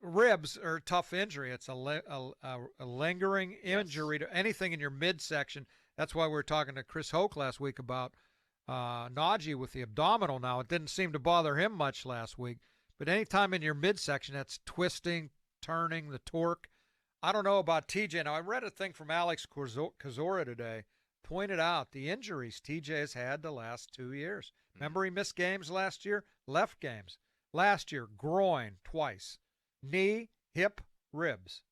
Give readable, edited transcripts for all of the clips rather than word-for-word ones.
ribs are a tough injury. It's a lingering Yes. injury to anything in your midsection. That's why we were talking to Chris Hoke last week about Najee with the abdominal now. It didn't seem to bother him much last week. But anytime in your midsection, that's twisting, turning, the torque. I don't know about TJ. Now, I read a thing from Alex Kozora today, pointed out the injuries TJ has had the last 2 years. Mm. Remember, he missed games last year, left games. Last year, groin twice, knee, hip, ribs.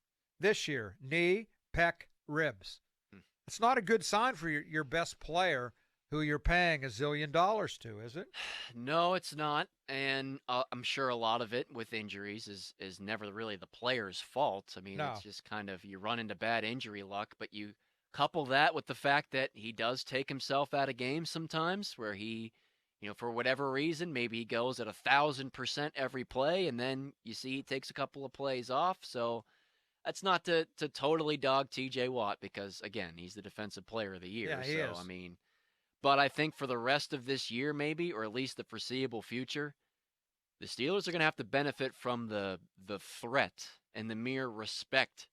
This year, knee, pec, ribs. Mm. It's not a good sign for your best player who you're paying $1 zillion to, is it? No, it's not, and I'm sure a lot of it with injuries is never really the player's fault. I mean, it's No. just kind of you run into bad injury luck, but you couple that with the fact that he does take himself out of games sometimes, where he, for whatever reason, maybe he goes at 1,000% every play, and then you see he takes a couple of plays off. So that's not to totally dog T.J. Watt because again, he's the defensive player of the year. Yeah, he So I is. mean. But I think for the rest of this year, maybe, or at least the foreseeable future, the Steelers are going to have to benefit from the threat and the mere respect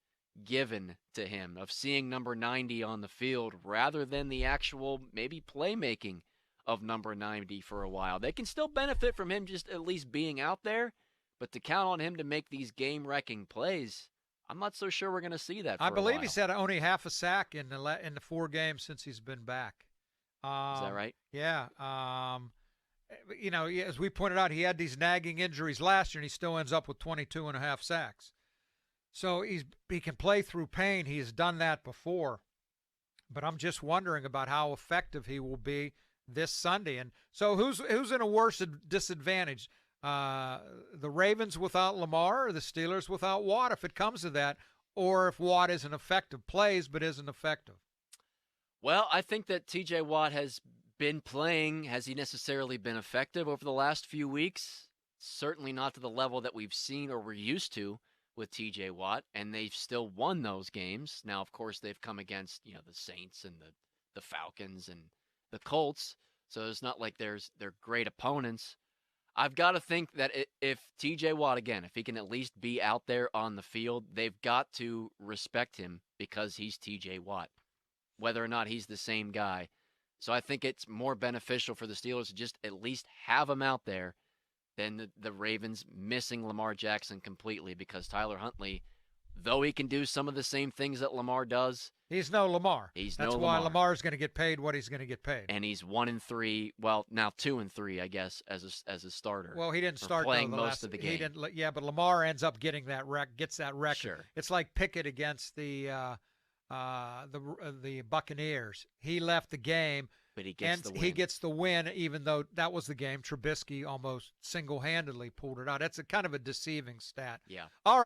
given to him of seeing number 90 on the field rather than the actual maybe playmaking of number 90 for a while. They can still benefit from him just at least being out there, but to count on him to make these game-wrecking plays, I'm not so sure we're going to see that I for a believe he while. said only half a sack in the 4 games since he's been back. Is that right? Yeah. As we pointed out, he had these nagging injuries last year, and he still ends up with 22 and a half sacks. So he can play through pain. He has done that before. But I'm just wondering about how effective he will be this Sunday. And so who's in a worse disadvantage? The Ravens without Lamar or the Steelers without Watt, if it comes to that, or if Watt isn't effective, plays but isn't effective. Well, I think that TJ Watt has been playing. Has he necessarily been effective over the last few weeks? Certainly not to the level that we've seen or we're used to with TJ Watt, and they've still won those games. Now, of course, they've come against, the Saints and the Falcons and the Colts, so it's not like they're great opponents. I've got to think that if TJ Watt, again, if he can at least be out there on the field, they've got to respect him because he's TJ Watt, whether or not he's the same guy. So I think it's more beneficial for the Steelers to just at least have him out there than the Ravens missing Lamar Jackson completely because Tyler Huntley, though he can do some of the same things that Lamar does, He's no Lamar. he's no That's why Lamar. Lamar's going to get paid what he's going to get paid. And he's 1-3. Well, now 2-3, I guess, as a starter. Well, he didn't Or start though playing the most last. of the He game. didn't. Yeah, but Lamar ends up getting gets that record. Sure, It's like Pickett against the Buccaneers. He left the game, but he gets and the he win. gets the win, even though that was the game Trubisky almost single-handedly pulled it out. That's a kind of a deceiving stat. Yeah. All right.